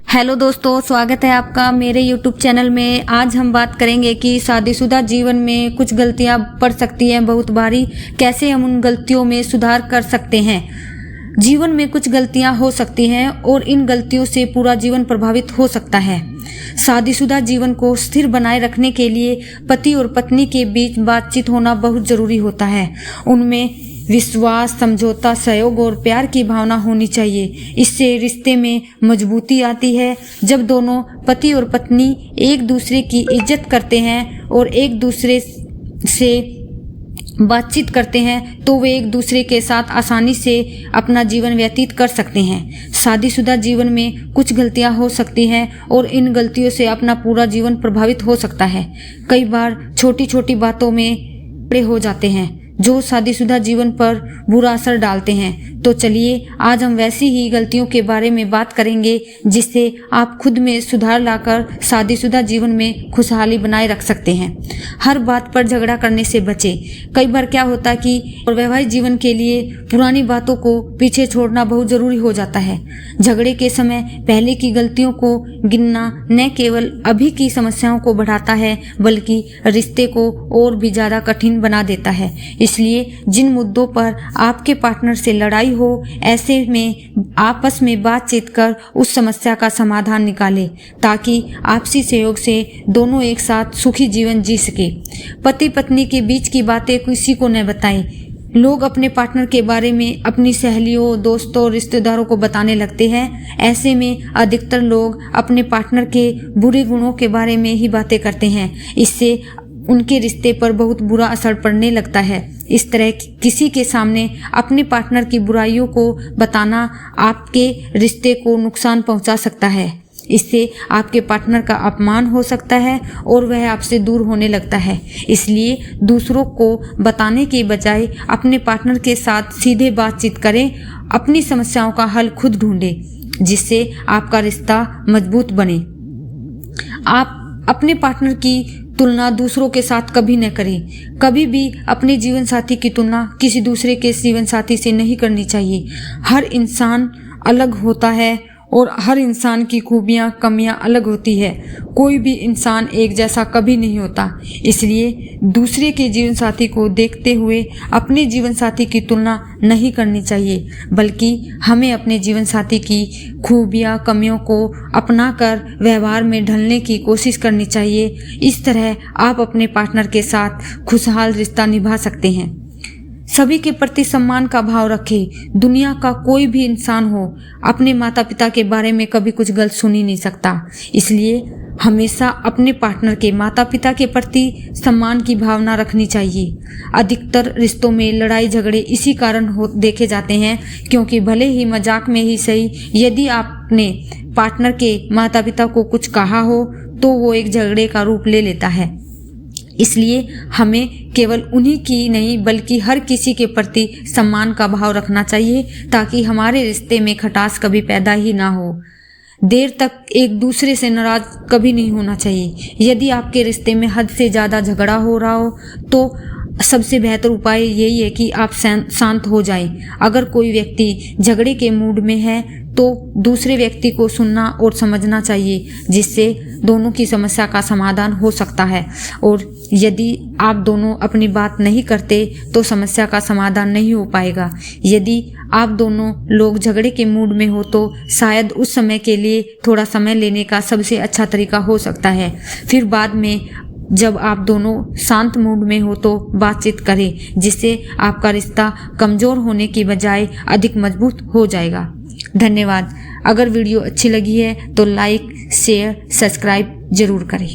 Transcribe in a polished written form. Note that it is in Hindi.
हेलो दोस्तों, स्वागत है आपका मेरे YouTube चैनल में। आज हम बात करेंगे कि शादीशुदा जीवन में कुछ गलतियां पड़ सकती हैं बहुत भारी, कैसे हम उन गलतियों में सुधार कर सकते हैं। जीवन में कुछ गलतियां हो सकती हैं और इन गलतियों से पूरा जीवन प्रभावित हो सकता है। शादीशुदा जीवन को स्थिर बनाए रखने के लिए पति और पत्नी के बीच बातचीत होना बहुत ज़रूरी होता है। उनमें विश्वास, समझौता, सहयोग और प्यार की भावना होनी चाहिए। इससे रिश्ते में मजबूती आती है। जब दोनों पति और पत्नी एक दूसरे की इज्जत करते हैं और एक दूसरे से बातचीत करते हैं तो वे एक दूसरे के साथ आसानी से अपना जीवन व्यतीत कर सकते हैं। शादीशुदा जीवन में कुछ गलतियां हो सकती हैं और इन गलतियों से अपना पूरा जीवन प्रभावित हो सकता है। कई बार छोटी छोटी बातों में बड़े हो जाते हैं जो शादीशुदा जीवन पर बुरा असर डालते हैं। तो चलिए आज हम वैसी ही गलतियों के बारे में बात करेंगे जिससे आप खुद में सुधार लाकर शादीशुदा जीवन में खुशहाली बनाए रख सकते हैं। हर बात पर झगड़ा करने से बचें। कई बार क्या होता है कि वैवाहिक जीवन के लिए पुरानी बातों को पीछे छोड़ना बहुत ज़रूरी हो जाता है। झगड़े के समय पहले की गलतियों को गिनना न केवल अभी की समस्याओं को बढ़ाता है बल्कि रिश्ते को और भी ज़्यादा कठिन बना देता है। इसलिए जिन मुद्दों पर आपके पार्टनर से लड़ाई हो, ऐसे में आपस में बातचीत कर उस समस्या का समाधान निकालें ताकि आपसी सहयोग से दोनों एक साथ सुखी जीवन जी सके। पति पत्नी के बीच की बातें किसी को न बताएं। लोग अपने पार्टनर के बारे में अपनी सहेलियों, दोस्तों और रिश्तेदारों को बताने लगते हैं। ऐसे में अधिकतर लोग अपने पार्टनर के बुरे गुणों के बारे में ही बातें करते हैं। इससे उनके रिश्ते पर बहुत बुरा असर पड़ने लगता है। इस तरह किसी के सामने अपने पार्टनर की बुराइयों को बताना आपके रिश्ते को नुकसान पहुंचा सकता है। इससे आपके पार्टनर का अपमान हो सकता है और वह आपसे दूर होने लगता है। इसलिए दूसरों को बताने के बजाय अपने पार्टनर के साथ सीधे बातचीत करें। अपनी समस्याओं का हल खुद ढूंढें जिससे आपका रिश्ता मजबूत बने। आप अपने पार्टनर की तुलना दूसरों के साथ कभी न करें। कभी भी अपने जीवन साथी की तुलना किसी दूसरे के जीवन साथी से नहीं करनी चाहिए। हर इंसान अलग होता है और हर इंसान की खूबियां, कमियां अलग होती है। कोई भी इंसान एक जैसा कभी नहीं होता। इसलिए दूसरे के जीवन साथी को देखते हुए अपने जीवन साथी की तुलना नहीं करनी चाहिए, बल्कि हमें अपने जीवन साथी की खूबियां, कमियों को अपनाकर व्यवहार में ढलने की कोशिश करनी चाहिए। इस तरह आप अपने पार्टनर के साथ खुशहाल रिश्ता निभा सकते हैं। सभी के प्रति सम्मान का भाव रखें। दुनिया का कोई भी इंसान हो, अपने माता पिता के बारे में कभी कुछ गलत सुन ही नहीं सकता। इसलिए हमेशा अपने पार्टनर के माता पिता के प्रति सम्मान की भावना रखनी चाहिए। अधिकतर रिश्तों में लड़ाई झगड़े इसी कारण देखे जाते हैं क्योंकि भले ही मजाक में ही सही, यदि आपने पार्टनर के माता पिता को कुछ कहा हो तो वो एक झगड़े का रूप ले लेता है। इसलिए हमें केवल उन्हीं की नहीं बल्कि हर किसी के प्रति सम्मान का भाव रखना चाहिए ताकि हमारे रिश्ते में खटास कभी पैदा ही ना हो। देर तक एक दूसरे से नाराज कभी नहीं होना चाहिए। यदि आपके रिश्ते में हद से ज़्यादा झगड़ा हो रहा हो तो सबसे बेहतर उपाय यही है कि आप शांत हो जाएं। अगर कोई व्यक्ति झगड़े के मूड में है तो दूसरे व्यक्ति को सुनना और समझना चाहिए जिससे दोनों की समस्या का समाधान हो सकता है। और यदि आप दोनों अपनी बात नहीं करते तो समस्या का समाधान नहीं हो पाएगा। यदि आप दोनों लोग झगड़े के मूड में हो तो शायद उस समय के लिए थोड़ा समय लेने का सबसे अच्छा तरीका हो सकता है। फिर बाद में जब आप दोनों शांत मूड में हो तो बातचीत करें जिससे आपका रिश्ता कमज़ोर होने की बजाय अधिक मजबूत हो जाएगा। धन्यवाद। अगर वीडियो अच्छी लगी है तो लाइक, शेयर, सब्सक्राइब जरूर करें।